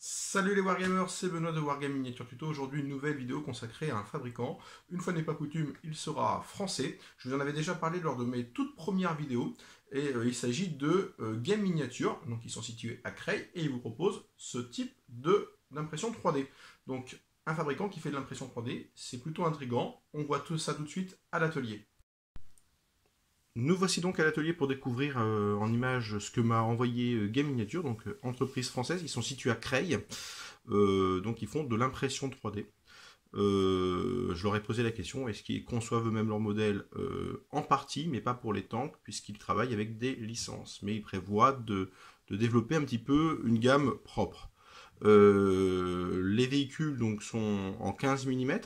Salut les Wargamers, c'est Benoît de Wargame Miniature Tuto. Aujourd'hui, une nouvelle vidéo consacrée à un fabricant. Une fois n'est pas coutume, il sera français. Je vous en avais déjà parlé lors de mes toutes premières vidéos. Et il s'agit de Game Miniature. Donc, ils sont situés à Creil et ils vous proposent ce type d'impression 3D. Donc, un fabricant qui fait de l'impression 3D, c'est plutôt intriguant. On voit tout ça tout de suite à l'atelier. Nous voici donc à l'atelier pour découvrir en images ce que m'a envoyé Game Miniature, donc entreprise française. Ils sont situés à Creil. Donc ils font de l'impression 3D. Je leur ai posé la question, est-ce qu'ils conçoivent eux-mêmes leur modèle en partie, mais pas pour les tanks, puisqu'ils travaillent avec des licences. Mais ils prévoient de développer un petit peu une gamme propre. Les véhicules donc sont en 15 mm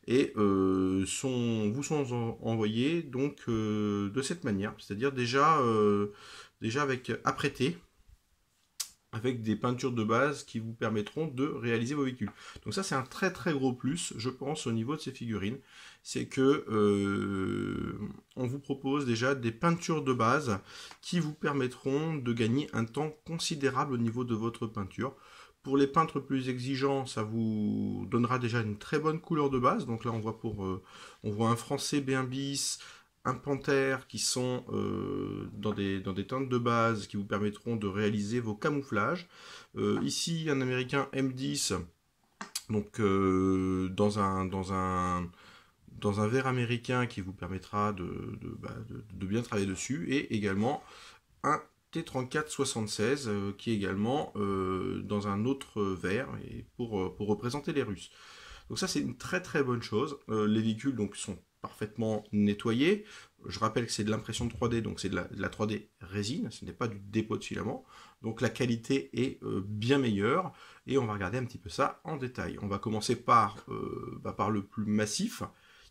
et vous sont envoyés donc de cette manière, c'est-à-dire déjà avec apprêté, avec des peintures de base qui vous permettront de réaliser vos véhicules. Donc ça c'est un très très gros plus, je pense, au niveau de ces figurines, c'est que on vous propose déjà des peintures de base qui vous permettront de gagner un temps considérable au niveau de votre peinture. Pour les peintres plus exigeants, ça vous donnera déjà une très bonne couleur de base. Donc là on voit on voit un français B1 bis, un panthère qui sont dans des teintes de base qui vous permettront de réaliser vos camouflages. Ici, un américain M10, donc dans un verre américain qui vous permettra de bien travailler dessus, et également un T3476 qui est également dans un autre verre et pour représenter les Russes. Donc ça c'est une très très bonne chose. Les véhicules donc sont parfaitement nettoyés. Je rappelle que c'est de l'impression 3D, donc c'est de la 3D résine, ce n'est pas du dépôt de filament. Donc la qualité est bien meilleure et on va regarder un petit peu ça en détail. On va commencer par le plus massif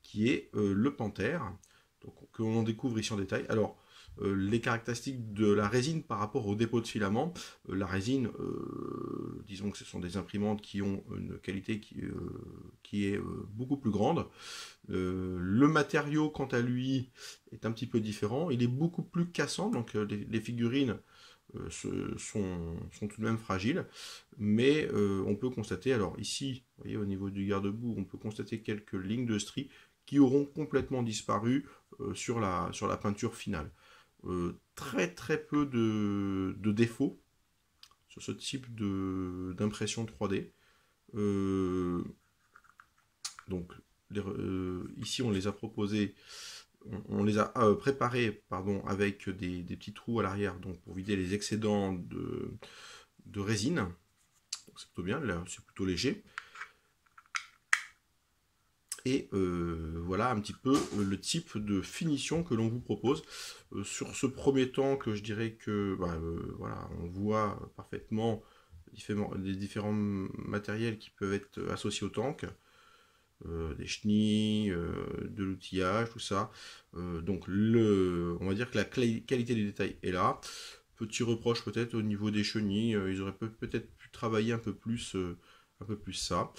qui est le panthère, donc que l'on découvre ici en détail. Alors les caractéristiques de la résine par rapport au dépôt de filament. La résine, disons que ce sont des imprimantes qui ont une qualité qui est beaucoup plus grande. Le matériau, quant à lui, est un petit peu différent. Il est beaucoup plus cassant, donc les figurines sont tout de même fragiles, mais on peut constater, alors ici, vous voyez, au niveau du garde-boue, on peut constater quelques lignes de stries qui auront complètement disparu sur la peinture finale. Très très peu de défauts sur ce type d'impression 3D. Euh, donc ici on les a proposés, on les a préparés pardon, avec des petits trous à l'arrière donc pour vider les excédents de résine. C'est plutôt bien, là c'est plutôt léger. Et voilà un petit peu le type de finition que l'on vous propose. Sur ce premier temps, que je dirais que voilà, on voit parfaitement les différents matériels qui peuvent être associés au tank, des chenilles, de l'outillage, tout ça. Donc on va dire que la qualité des détails est là. Petit reproche peut-être au niveau des chenilles, ils auraient peut-être pu travailler un peu plus ça.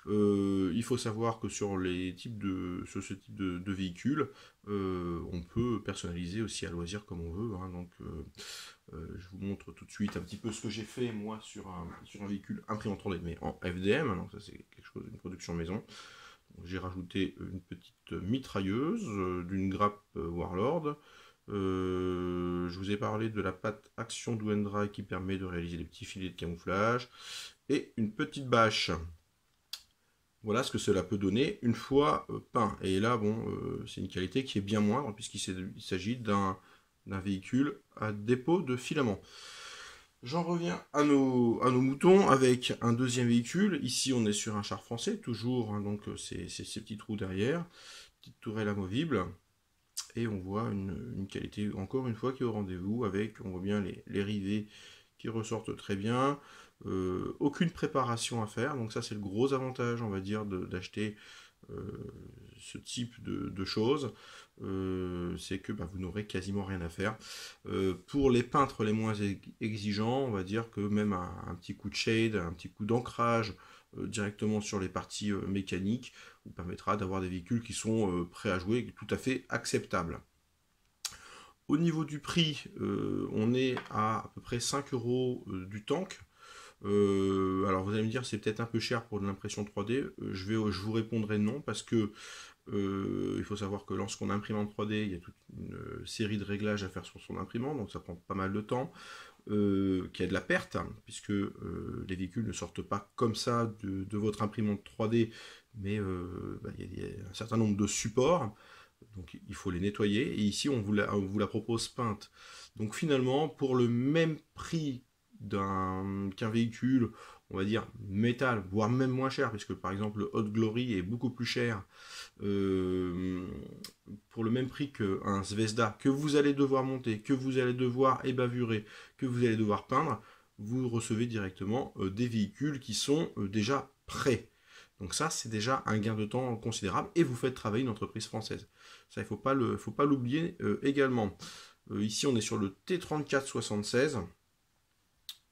Il faut savoir que sur sur ce type de véhicule, on peut personnaliser aussi à loisir comme on veut. Hein, donc, je vous montre tout de suite un petit peu ce que j'ai fait moi sur un véhicule imprimé en 3D, mais en FDM. Donc ça c'est quelque chose, une production maison. J'ai rajouté une petite mitrailleuse d'une grappe Warlord. Je vous ai parlé de la patte Action Do and Dry qui permet de réaliser des petits filets de camouflage et une petite bâche. Voilà ce que cela peut donner une fois peint. Et là, bon, c'est une qualité qui est bien moindre puisqu'il s'agit d'un véhicule à dépôt de filament. J'en reviens à nos moutons avec un deuxième véhicule. Ici, on est sur un char français, toujours, hein, donc c'est ces petits trous derrière, petite tourelle amovible. Et on voit une qualité, encore une fois, qui est au rendez-vous, avec, on voit bien les rivets qui ressortent très bien. Aucune préparation à faire, donc ça c'est le gros avantage, on va dire, d'acheter ce type de choses. C'est que vous n'aurez quasiment rien à faire. Pour les peintres les moins exigeants, on va dire que même un petit coup de shade, un petit coup d'ancrage directement sur les parties mécaniques vous permettra d'avoir des véhicules qui sont prêts à jouer, tout à fait acceptables. Au niveau du prix, on est à peu près 5 € du tank. Alors vous allez me dire c'est peut-être un peu cher pour de l'impression 3D. Je vous répondrai non parce que il faut savoir que lorsqu'on imprime en 3D, il y a toute une série de réglages à faire sur son imprimante, donc ça prend pas mal de temps. Qu'il y a de la perte, hein, puisque les véhicules ne sortent pas comme ça de votre imprimante 3D, mais il y a un certain nombre de supports, donc il faut les nettoyer, et ici on vous la propose peinte. Donc finalement, pour le même prix qu'un véhicule, on va dire métal, voire même moins cher, puisque par exemple le Hot Glory est beaucoup plus cher, euh, pour le même prix qu'un Zvezda, que vous allez devoir monter, que vous allez devoir ébavurer, que vous allez devoir peindre, vous recevez directement des véhicules qui sont déjà prêts. Donc ça, c'est déjà un gain de temps considérable et vous faites travailler une entreprise française. Ça, il ne faut pas l'oublier également. Ici, on est sur le T3476.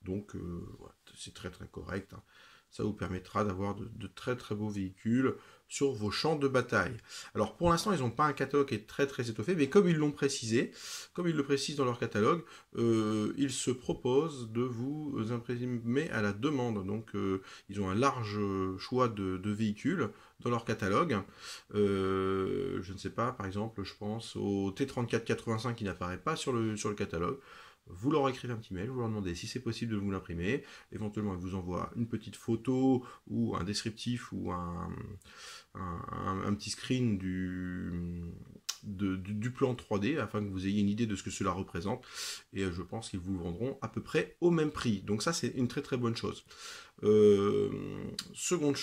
Donc, voilà, c'est très très correct. Hein. Ça vous permettra d'avoir de très très beaux véhicules sur vos champs de bataille. Alors pour l'instant, ils n'ont pas un catalogue qui est très très étoffé, mais comme ils l'ont précisé, comme ils le précisent dans leur catalogue, ils se proposent de vous imprimer à la demande. Donc ils ont un large choix de véhicules dans leur catalogue. Je ne sais pas, par exemple, je pense au T3485 qui n'apparaît pas sur le catalogue. Vous leur écrivez un petit mail, vous leur demandez si c'est possible de vous l'imprimer. Éventuellement, ils vous envoient une petite photo ou un descriptif ou un petit screen du plan 3D afin que vous ayez une idée de ce que cela représente. Et je pense qu'ils vous le vendront à peu près au même prix. Donc ça, c'est une très très bonne chose. Second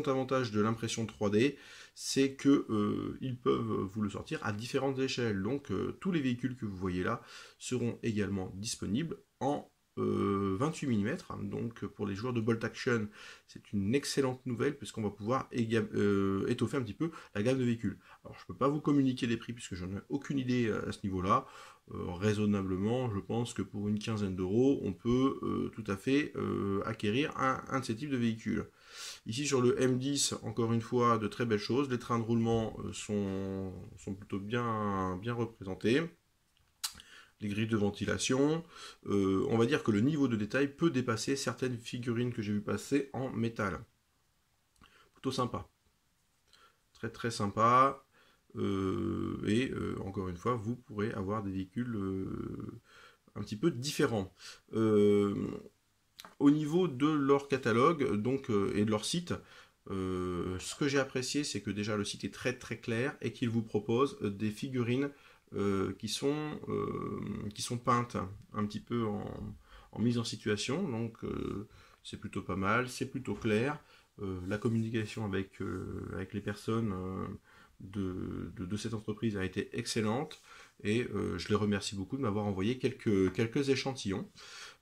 avantage de l'impression 3D, c'est que ils peuvent vous le sortir à différentes échelles. Donc tous les véhicules que vous voyez là seront également disponibles en 28 mm. Donc pour les joueurs de Bolt Action, c'est une excellente nouvelle puisqu'on va pouvoir étoffer un petit peu la gamme de véhicules. Alors je ne peux pas vous communiquer les prix puisque j'en ai aucune idée à ce niveau-là. Raisonnablement, je pense que pour une quinzaine d'euros, on peut tout à fait acquérir un de ces types de véhicules. Ici sur le M10, encore une fois, de très belles choses. Les trains de roulement sont plutôt bien représentés. Les grilles de ventilation. On va dire que le niveau de détail peut dépasser certaines figurines que j'ai vu passer en métal. Plutôt sympa. Très très sympa. Encore une fois, vous pourrez avoir des véhicules un petit peu différents. Au niveau de leur catalogue et de leur site, ce que j'ai apprécié, c'est que déjà le site est très très clair et qu'il vous propose des figurines qui sont peintes un petit peu en mise en situation. Donc c'est plutôt pas mal, c'est plutôt clair. La communication avec les personnes de cette entreprise a été excellente et je les remercie beaucoup de m'avoir envoyé quelques échantillons.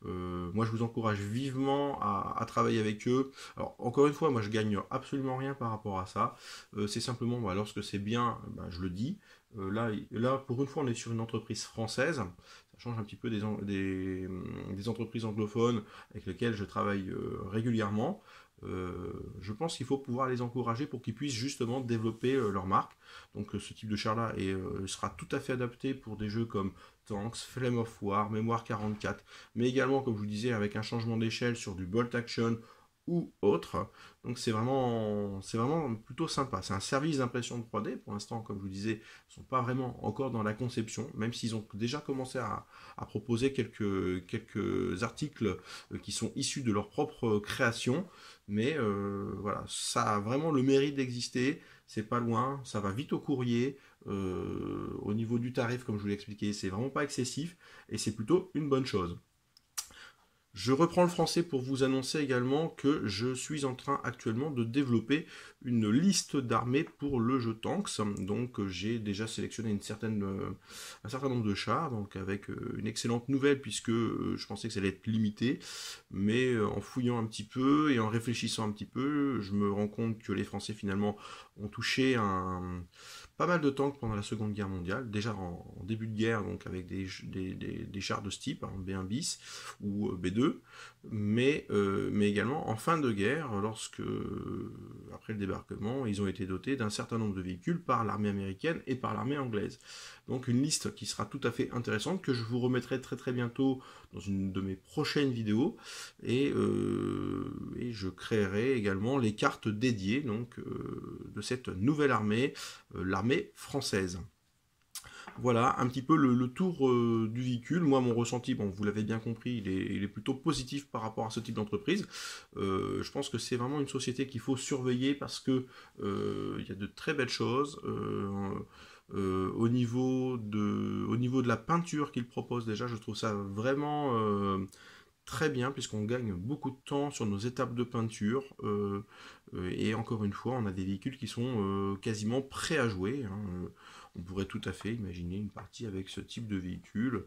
Moi je vous encourage vivement à travailler avec eux. Alors encore une fois, moi je gagne absolument rien par rapport à ça. C'est simplement lorsque c'est bien, je le dis. Là pour une fois on est sur une entreprise française. Ça change un petit peu des entreprises anglophones avec lesquelles je travaille régulièrement. Je pense qu'il faut pouvoir les encourager pour qu'ils puissent justement développer leur marque. Donc ce type de char-là sera tout à fait adapté pour des jeux comme Tanks, Flame of War, Mémoire 44, mais également, comme je vous disais, avec un changement d'échelle sur du Bolt Action ou autre. Donc c'est vraiment plutôt sympa. C'est un service d'impression de 3D. Pour l'instant, comme je vous disais, ils ne sont pas vraiment encore dans la conception, même s'ils ont déjà commencé à proposer quelques articles qui sont issus de leur propre création. Mais voilà, ça a vraiment le mérite d'exister. C'est pas loin, ça va vite au courrier. Au niveau du tarif, comme je vous l'ai expliqué, c'est vraiment pas excessif et c'est plutôt une bonne chose. Je reprends le français pour vous annoncer également que je suis en train actuellement de développer une liste d'armées pour le jeu Tanks. Donc j'ai déjà sélectionné un certain nombre de chars, donc avec une excellente nouvelle puisque je pensais que ça allait être limité. Mais en fouillant un petit peu et en réfléchissant un petit peu, je me rends compte que les Français finalement ont touché pas mal de tanks pendant la Seconde Guerre mondiale, déjà en début de guerre, donc avec des chars de ce type, B1 bis ou B2, 1942, mais également en fin de guerre, lorsque, après le débarquement, ils ont été dotés d'un certain nombre de véhicules par l'armée américaine et par l'armée anglaise. Donc une liste qui sera tout à fait intéressante, que je vous remettrai très très bientôt dans une de mes prochaines vidéos, et je créerai également les cartes dédiées donc, de cette nouvelle armée, l'armée française. Voilà un petit peu le tour du véhicule. Moi, mon ressenti, bon, vous l'avez bien compris, il est plutôt positif par rapport à ce type d'entreprise. Je pense que c'est vraiment une société qu'il faut surveiller parce que il y a de très belles choses. Au niveau de la peinture qu'ils proposent déjà, je trouve ça vraiment très bien puisqu'on gagne beaucoup de temps sur nos étapes de peinture et encore une fois on a des véhicules qui sont quasiment prêts à jouer, hein. On pourrait tout à fait imaginer une partie avec ce type de véhicule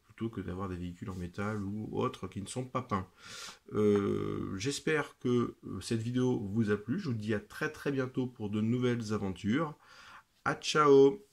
plutôt que d'avoir des véhicules en métal ou autres qui ne sont pas peints. J'espère que cette vidéo vous a plu. Je vous dis à très très bientôt pour de nouvelles aventures. À ciao!